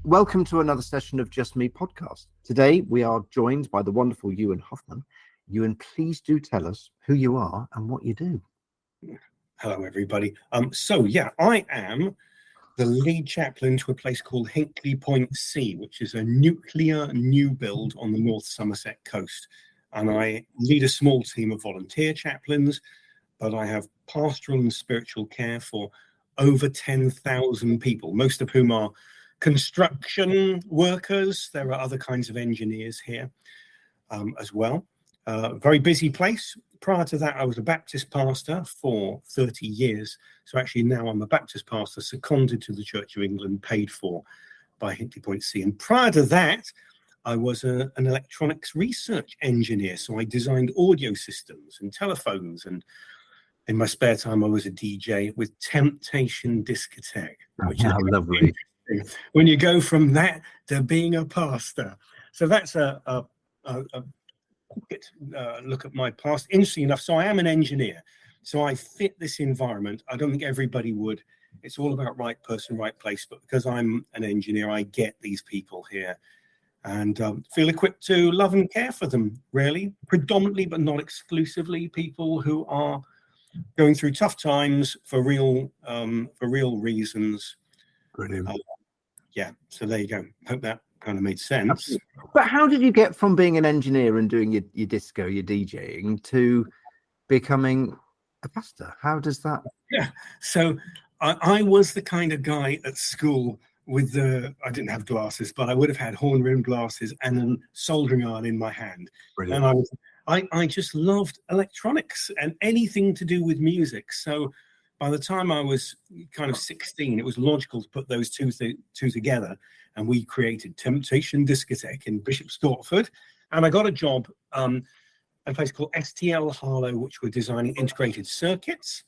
welcome to another session of Just Me podcast. Today we are joined by the wonderful Ewen Huffman. Ewen, please do tell us who you are and what you do. Hello, everybody. I am the lead chaplain to a place called Hinkley Point C, which is a nuclear new build on the North Somerset coast. And I lead a small team of volunteer chaplains, but I have pastoral and spiritual care for over 10,000 people, most of whom are construction workers. There are other kinds of engineers here as well. Very busy place. Prior to that, I was a Baptist pastor for 30 years. So actually now I'm a Baptist pastor seconded to the Church of England, paid for by Hinkley Point C. And prior to that, I was an electronics research engineer. So I designed audio systems and telephones. And in my spare time, I was a DJ with Temptation Discotheque, which is lovely. When you go from that to being a pastor. So that's a quick look at my past. Interesting enough, so I am an engineer. So I fit this environment. I don't think everybody would. It's all about right person, right place. But because I'm an engineer, I get these people here and feel equipped to love and care for them, really. Predominantly, but not exclusively, people who are going through tough times for real reasons. Brilliant. So there you go. Hope that kind of made sense. Absolutely. But how did you get from being an engineer and doing your disco, your DJing, to becoming a pastor? How does that? Yeah. So I was the kind of guy at school with I didn't have glasses, but I would have had horn-rimmed glasses and a soldering iron in my hand. Brilliant. And I just loved electronics and anything to do with music. So by the time I was kind of 16, it was logical to put those two together. And we created Temptation Discotheque in Bishop Stortford. And I got a job at a place called STL Harlow, which were designing integrated circuits.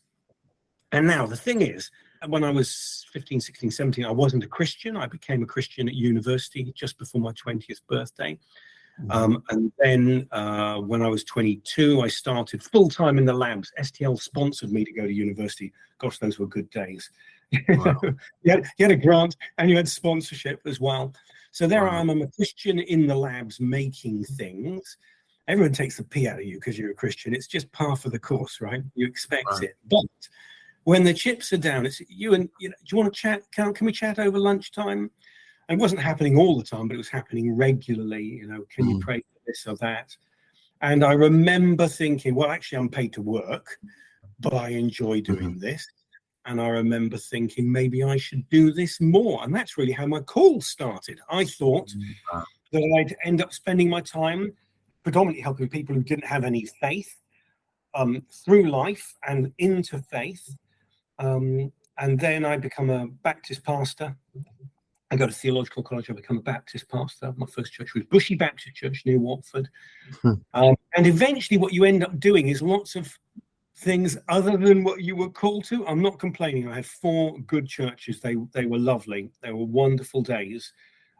And now the thing is, when I was 15, 16, 17, I wasn't a Christian. I became a Christian at university just before my 20th birthday. And then when I was 22, I started full-time in the labs. STL sponsored me to go to university. Gosh, those were good days. Wow. you had a grant and you had sponsorship as well. So there I am. I'm a Christian in the labs making things. Everyone takes the pee out of you because you're a Christian. It's just par for the course, right? You expect it. But when the chips are down, it's you and do you want to chat? Can we chat over lunchtime? It wasn't happening all the time, but it was happening regularly. Can you pray for this or that? And I remember thinking, well, actually, I'm paid to work, but I enjoy doing this. And I remember thinking, maybe I should do this more. And that's really how my call started. I thought that I'd end up spending my time predominantly helping people who didn't have any faith through life and into faith. And then I become a Baptist pastor. I go to theological college. I become a Baptist pastor. My first church was Bushy Baptist Church near Watford. And eventually what you end up doing is lots of things other than what you were called to. I'm not complaining. I had 4 good churches. They were lovely. They were wonderful days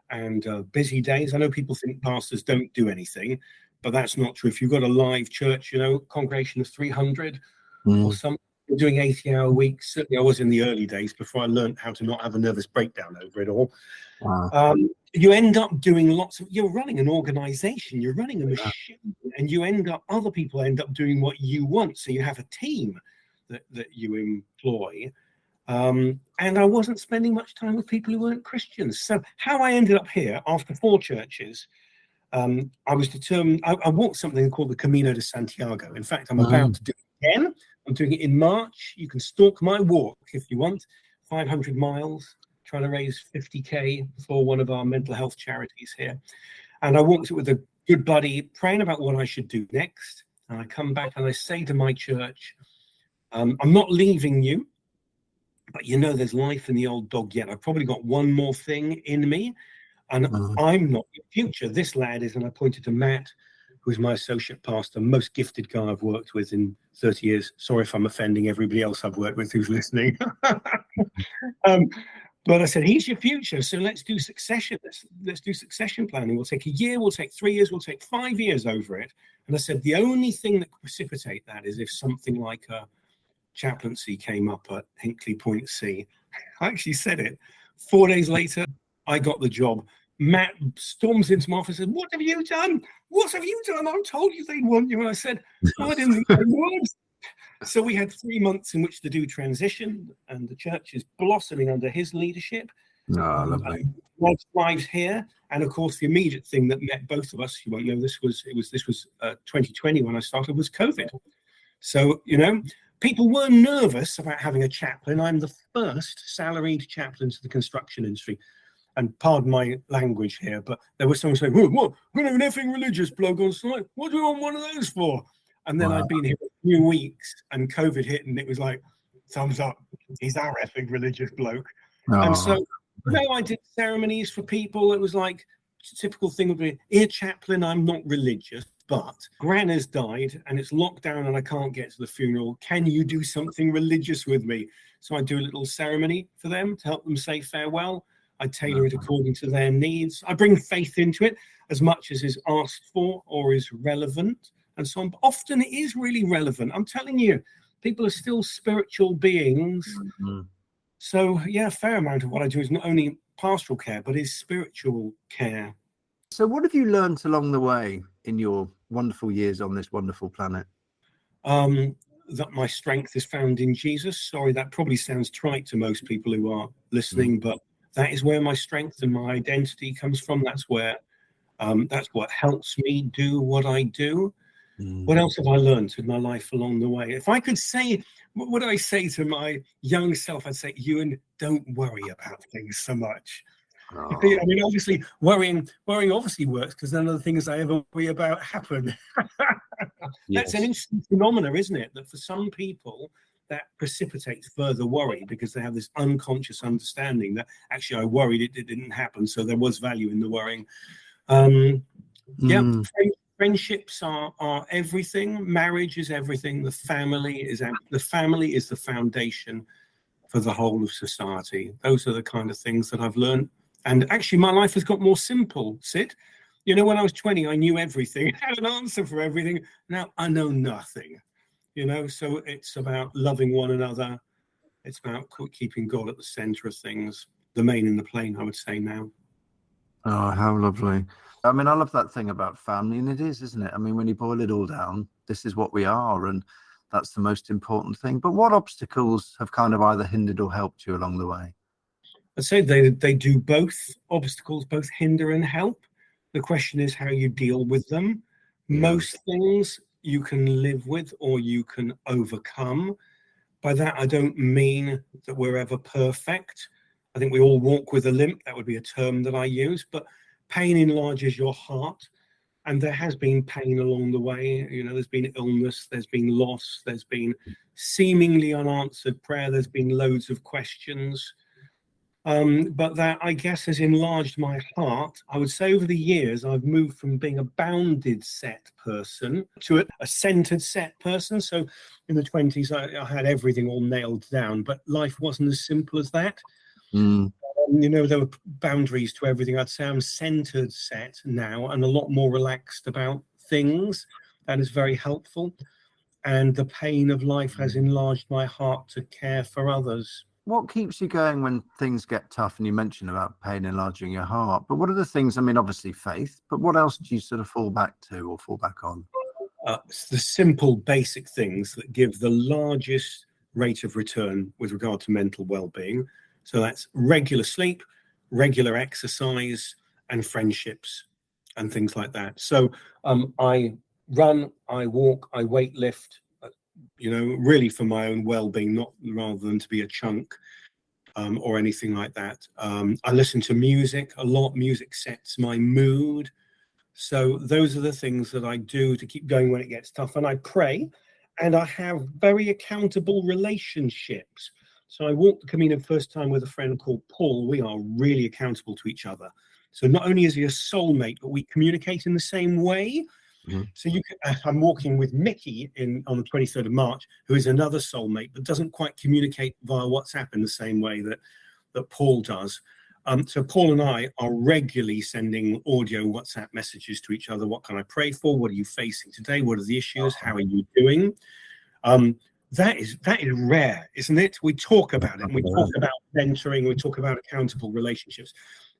and busy days. I know people think pastors don't do anything, but that's not true. If you've got a live church, congregation of 300 or something, doing 80-hour weeks. Certainly I was in the early days before I learned how to not have a nervous breakdown over it all. You end up doing you're running an organization, you're running a machine, and other people end up doing what you want. So you have a team that you employ. And I wasn't spending much time with people who weren't Christians. So how I ended up here after 4 churches, I was determined. I walked something called the Camino de Santiago. In fact, I'm about to do it again. I'm doing it in March. You can stalk my walk if you want. 500 miles, trying to raise 50K for one of our mental health charities here. And I walked it with a good buddy, praying about what I should do next. And I come back and I say to my church, I'm not leaving you, but there's life in the old dog yet. I've probably got one more thing in me, and I'm not your future. This lad is, and I pointed to Matt, who's my associate pastor, most gifted guy I've worked with in 30 years. Sorry if I'm offending everybody else I've worked with who's listening. But I said, he's your future, so let's do succession. Let's do succession planning. We'll take a year, we'll take 3 years, we'll take 5 years over it. And I said, the only thing that could precipitate that is if something like a chaplaincy came up at Hinkley Point C. I actually said it. 4 days later, I got the job. Matt storms into my office and said, "What have you done? What have you done? I told you they'd want you." And I said, "I didn't think they would." So we had 3 months in which to do transition, and the church is blossoming under his leadership. Lovely. God's lives here, and of course, the immediate thing that met both of us, you won't know this was 2020 when I started, was COVID. So, people were nervous about having a chaplain. I'm the first salaried chaplain to the construction industry. And pardon my language here, but there was someone saying, "What? We're going to have an effing religious bloke on site. What do we want one of those for?" And then I'd been here for a few weeks and COVID hit, and it was like, thumbs up, he's our effing religious bloke. And so, I did ceremonies for people. It was like, typical thing would be, "Here, chaplain, I'm not religious, but Gran has died and it's locked down and I can't get to the funeral. Can you do something religious with me?" So I do a little ceremony for them to help them say farewell. I tailor it according to their needs. I bring faith into it as much as is asked for or is relevant, and so on. But often it is really relevant. I'm telling you, people are still spiritual beings. Mm-hmm. So, a fair amount of what I do is not only pastoral care, but is spiritual care. So what have you learned along the way in your wonderful years on this wonderful planet? That my strength is found in Jesus. Sorry, that probably sounds trite to most people who are listening, but that is where my strength and my identity comes from. That's where, that's what helps me do what I do. What else have I learned in my life along the way? If I could say, what do I say to my young self? I'd say, "Ewan, don't worry about things so much." I mean, obviously, worrying obviously works, because none of the things I ever worry about happen. That's an interesting phenomenon, isn't it? That for some people, that precipitates further worry because they have this unconscious understanding that actually I worried it didn't happen, so there was value in the worrying. Friendships are everything. Marriage is everything. The family is the foundation for the whole of society. Those are the kind of things that I've learned. And actually, my life has got more simple, Sid. When I was 20, I knew everything, I had an answer for everything. Now I know nothing. So it's about loving one another. It's about keeping God at the center of things, the main and the plain, I would say now. Oh, how lovely. I mean, I love that thing about family, and it is, isn't it? I mean, when you boil it all down, this is what we are, and that's the most important thing. But what obstacles have kind of either hindered or helped you along the way? I'd say they do both. Obstacles both hinder and help. The question is how you deal with them. Most things you can live with or you can overcome. By that, I don't mean that we're ever perfect. I think we all walk with a limp. That would be a term that I use. But pain enlarges your heart. And there has been pain along the way. There's been illness, there's been loss, there's been seemingly unanswered prayer, there's been loads of questions. But that, I guess, has enlarged my heart. I would say over the years, I've moved from being a bounded set person to a centered set person. So in the 20s, I had everything all nailed down, but life wasn't as simple as that. There were boundaries to everything. I'd say I'm centered set now and a lot more relaxed about things. That is very helpful. And the pain of life has enlarged my heart to care for others. What keeps you going when things get tough? And you mentioned about pain enlarging your heart, but what are the things? I mean, obviously faith, but what else do you sort of fall back to or fall back on? It's the simple, basic things that give the largest rate of return with regard to mental well-being. So that's regular sleep, regular exercise, and friendships and things like that. So I run, I walk, I weight lift, really for my own well-being, not rather than to be a chunk or anything like that. I listen to music a lot. Music sets my mood. So those are the things that I do to keep going when it gets tough. And I pray, and I have very accountable relationships. So I walked the Camino first time with a friend called Paul. We are really accountable to each other. So not only is he a soulmate, but we communicate in the same way. Mm-hmm. So I'm walking with Mickey on the 23rd of March, who is another soulmate, but doesn't quite communicate via WhatsApp in the same way that Paul does. So Paul and I are regularly sending audio WhatsApp messages to each other. What can I pray for? What are you facing today? What are the issues? How are you doing? That is rare, isn't it? We talk about it, and we talk about mentoring, we talk about accountable relationships.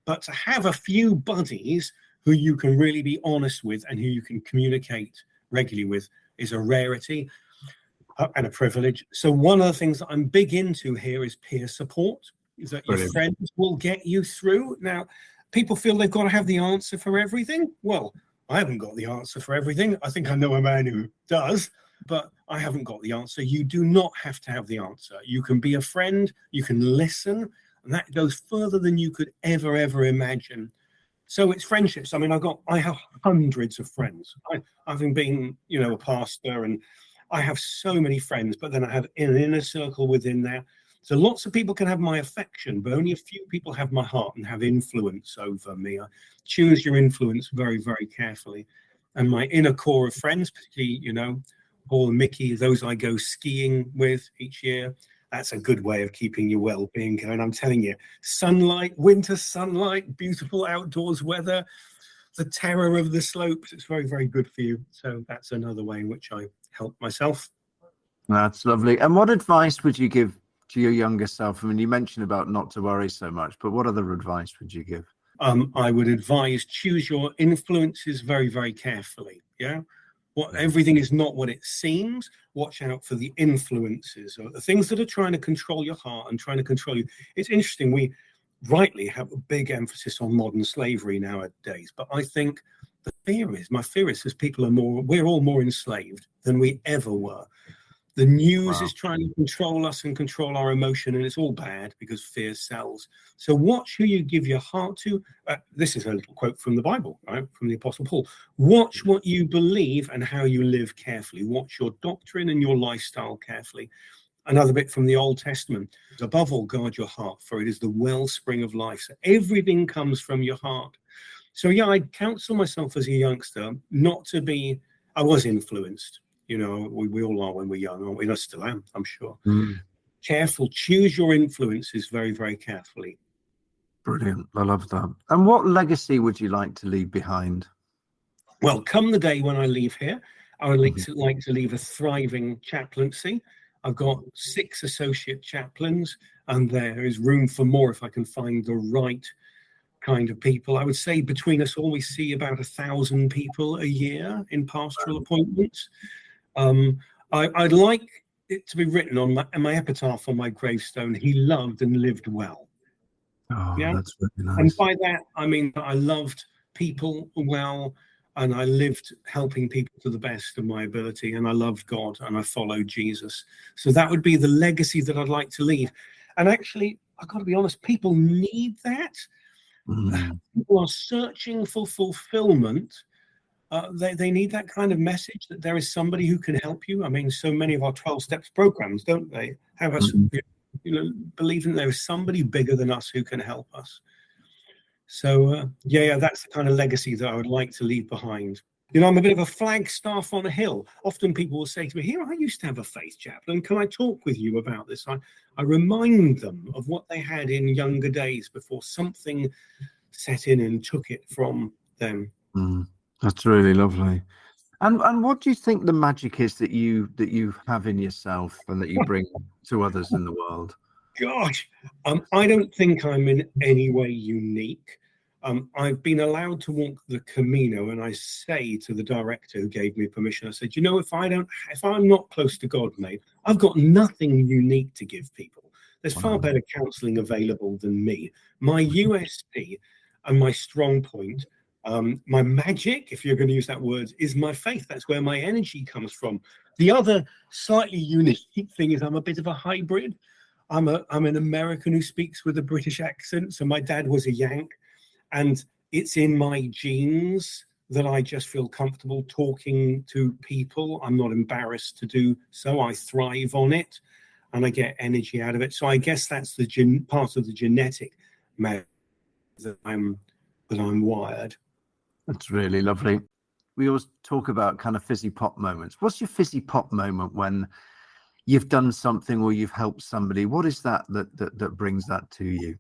But to have a few buddies who you can really be honest with and who you can communicate regularly with is a rarity and a privilege. So one of the things that I'm big into here is peer support, is that your Brilliant. friends will get you through. Now, people feel they've got to have the answer for everything. Well, I haven't got the answer for everything. I think I know a man who does, but I haven't got the answer. You do not have to have the answer. You can be a friend, you can listen, and that goes further than you could ever imagine. So it's friendships. I mean, I have hundreds of friends. Having been, a pastor, and I have so many friends, but then I have an inner circle within that. So lots of people can have my affection, but only a few people have my heart and have influence over me. I choose your influence very, very carefully. And my inner core of friends, particularly, Paul and Mickey, those I go skiing with each year. That's a good way of keeping your well-being going. I'm telling you, sunlight, winter sunlight, beautiful outdoors weather, the terror of the slopes. It's very, very good for you. So that's another way in which I help myself. That's lovely. And what advice would you give to your younger self? I mean, you mentioned about not to worry so much, but what other advice would you give? I would advise choose your influences very, very carefully. Yeah. Everything is not what it seems. Watch out for the influences or the things that are trying to control your heart and trying to control you. It's interesting. We rightly have a big emphasis on modern slavery nowadays, but I think my fear is we're all more enslaved than we ever were. The news is trying to control us and control our emotion, and it's all bad because fear sells. So watch who you give your heart to. This is a little quote from the Bible, right? From the Apostle Paul. Watch what you believe and how you live carefully. Watch your doctrine and your lifestyle carefully. Another bit from the Old Testament. Above all, guard your heart, for it is the wellspring of life. So everything comes from your heart. So yeah, I'd counsel myself as a youngster not to be, I was influenced. We all are when we're young, aren't we? I still am, I'm sure. Careful, choose your influences very, very carefully. Brilliant. I love that. And what legacy would you like to leave behind? Well, come the day when I leave here, I would like to leave a thriving chaplaincy. I've got 6 associate chaplains, and there is room for more if I can find the right kind of people. I would say between us all, we see about 1,000 people a year in pastoral appointments. I'd like it to be written on my epitaph on my gravestone. He loved and lived well. Oh, yeah? That's really nice. And by that, I mean, I loved people well, and I lived helping people to the best of my ability, and I loved God, and I followed Jesus. So that would be the legacy that I'd like to leave. And actually, I've got to be honest, people need that. People are searching for fulfillment. They need that kind of message that there is somebody who can help you. I mean, so many of our 12 steps programs, don't they, have us believing there is somebody bigger than us who can help us. So that's the kind of legacy that I would like to leave behind. I'm a bit of a flagstaff on a hill. Often people will say to me, here, I used to have a faith chaplain. Can I talk with you about this? I remind them of what they had in younger days before something set in and took it from them. That's really lovely. And what do you think the magic is that you have in yourself and that you bring to others in the world? Gosh, I don't think I'm in any way unique. I've been allowed to walk the Camino, and I say to the director who gave me permission, I said, if I'm not close to God, mate, I've got nothing unique to give people. There's far better counseling available than me. My USP and my strong point, my magic, if you're going to use that word, is my faith. That's where my energy comes from. The other slightly unique thing is I'm a bit of a hybrid. I'm an American who speaks with a British accent. So my dad was a Yank, and it's in my genes that I just feel comfortable talking to people. I'm not embarrassed to do so. I thrive on it, and I get energy out of it. So I guess that's the part of the genetic that I'm wired. That's really lovely. We always talk about kind of fizzy pop moments. What's your fizzy pop moment when you've done something or you've helped somebody? What is that brings that to you?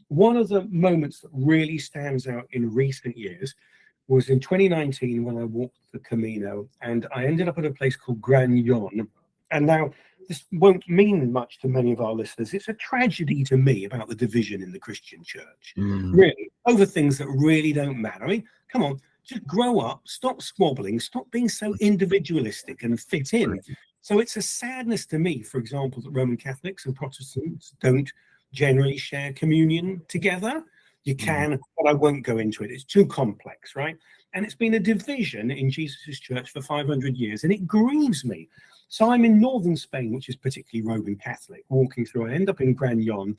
One of the moments that really stands out in recent years was in 2019 when I walked the Camino, and I ended up at a place called Gran Yon. And now this won't mean much to many of our listeners. It's a tragedy to me about the division in the Christian church, really, over things that really don't matter. I mean, come on, just grow up, stop squabbling, stop being so individualistic and fit in. So it's a sadness to me, for example, that Roman Catholics and Protestants don't generally share communion together. You can, but I won't go into it. It's too complex, right? And it's been a division in Jesus' church for 500 years, and it grieves me. So I'm in northern Spain, which is particularly Roman Catholic, walking through. I end up in Granyon,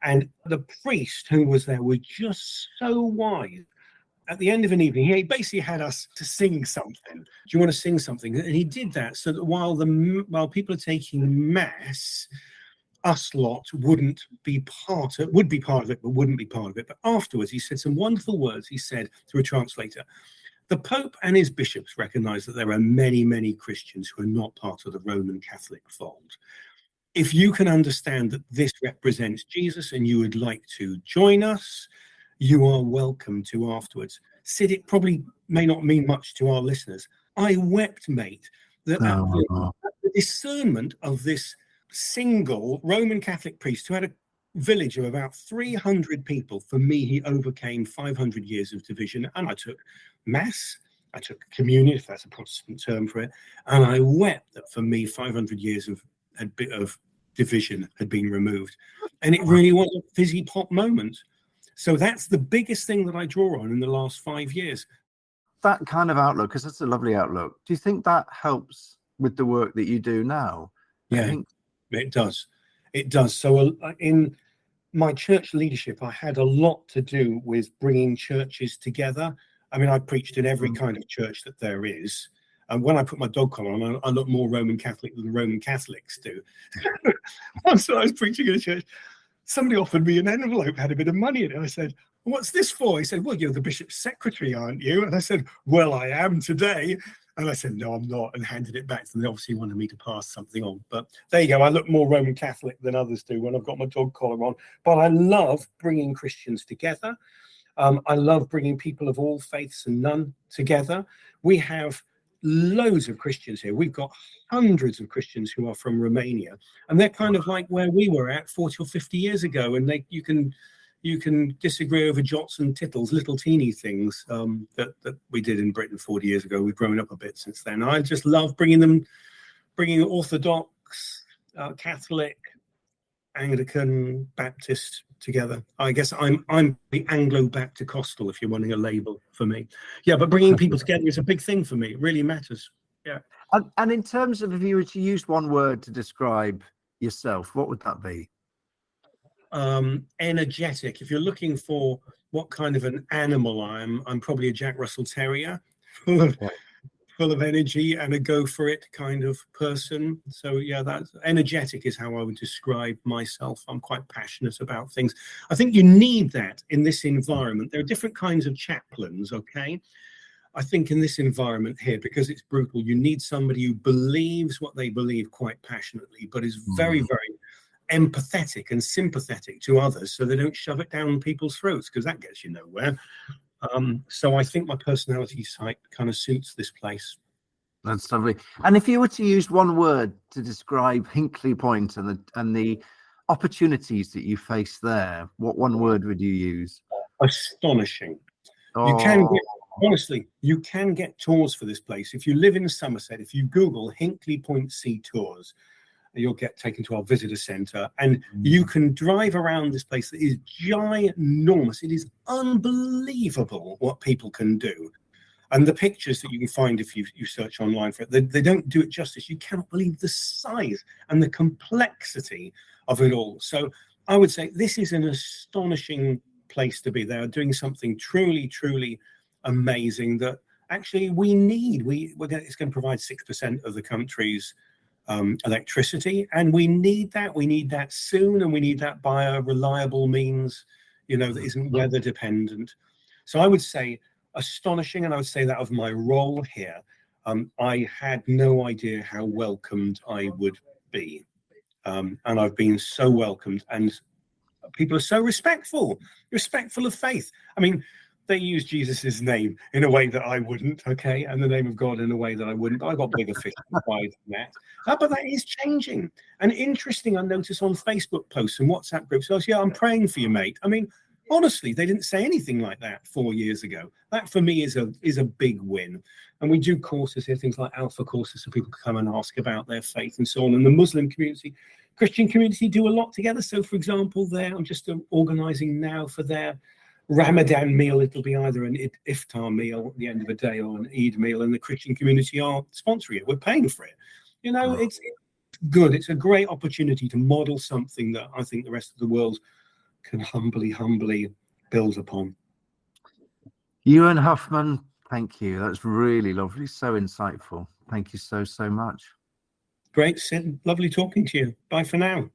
and the priest who was there was just so wise. At the end of an evening, he basically had us to sing something. Do you want to sing something? And he did that so that while people are taking mass, us lot would be part of it, but wouldn't be part of it. But afterwards, he said some wonderful words. He said through a translator, the Pope and his bishops recognize that there are many, many Christians who are not part of the Roman Catholic fold. If you can understand that this represents Jesus and you would like to join us, you are welcome to afterwards. Sid, it probably may not mean much to our listeners. I wept, mate, that at the discernment of this single Roman Catholic priest who had a village of about 300 people. For me, he overcame 500 years of division. And I took mass, I took communion, if that's a Protestant term for it. And I wept that for me, 500 years of division had been removed. And it really was a fizzy pop moment. So that's the biggest thing that I draw on in the last 5 years. That kind of outlook, because that's a lovely outlook. Do you think that helps with the work that you do now? Yeah, it does. It does. So in my church leadership, I had a lot to do with bringing churches together. I mean, I preached in every kind of church that there is. And when I put my dog collar on, I look more Roman Catholic than the Roman Catholics do. Once I was preaching in a church, somebody offered me an envelope, had a bit of money in it. I said, what's this for? He said, well, you're the bishop's secretary, aren't you? And I said, well, I am today. And I said, no, I'm not, and handed it back to them. They obviously wanted me to pass something on. But there you go. I look more Roman Catholic than others do when I've got my dog collar on. But I love bringing Christians together. I love bringing people of all faiths and none together. We have loads of Christians here. We've got hundreds of Christians who are from Romania, and they're kind of like where we were at 40 or 50 years ago. And you can disagree over jots and tittles, little teeny things that we did in Britain 40 years ago. We've grown up a bit since then. I just love bringing Orthodox, Catholic, Anglican, Baptist together. I guess I'm the Anglo-Baptist-Costal, if you're wanting a label for me. Yeah, but bringing people together is a big thing for me. It really matters. Yeah. And in terms of, if you were to use one word to describe yourself, what would that be? Energetic. If you're looking for what kind of an animal I'm probably a Jack Russell Terrier, full of energy and a go for it kind of person. So yeah, that's energetic is how I would describe myself. I'm quite passionate about things. I think you need that in this environment. There are different kinds of chaplains, okay? I think in this environment here, because it's brutal, you need somebody who believes what they believe quite passionately, but is very, very empathetic and sympathetic to others, so they don't shove it down people's throats, because that gets you nowhere. So I think my personality type kind of suits this place. That's lovely. And if you were to use one word to describe Hinkley Point and the opportunities that you face there, what one word would you use? Astonishing. Oh. You can get tours for this place. If you live in Somerset, if you Google Hinkley Point C tours, you'll get taken to our visitor centre, and you can drive around this place that is ginormous. It is unbelievable what people can do. And the pictures that you can find if you search online for it, they don't do it justice. You cannot believe the size and the complexity of it all. So I would say this is an astonishing place to be. They are doing something truly, truly amazing that actually we need. It's going to provide 6% of the country's electricity, and we need that soon, and we need that by a reliable means, that isn't weather dependent. So I would say astonishing, and I would say that of my role here, I had no idea how welcomed I would be, and I've been so welcomed, and people are so respectful of faith. I mean, they use Jesus's name in a way that I wouldn't, okay, and the name of God in a way that I wouldn't. I got bigger fish to fry than that. But that is changing. And interesting, I notice on Facebook posts and WhatsApp groups, oh, yeah, I'm praying for you, mate. I mean, honestly, they didn't say anything like that 4 years ago. That for me is a big win. And we do courses here, things like alpha courses, so people can come and ask about their faith and so on. And the Muslim community, Christian community do a lot together. So, for example, I'm just organising now for their Ramadan meal. It'll be either an iftar meal at the end of the day or an Eid meal, and the Christian community are sponsoring it. We're paying for it. You know, it's good. It's a great opportunity to model something that I think the rest of the world can humbly build upon. Ewen Huffman, thank you. That's really lovely. So insightful. Thank you so much. Great, Sid. Lovely talking to you. Bye for now.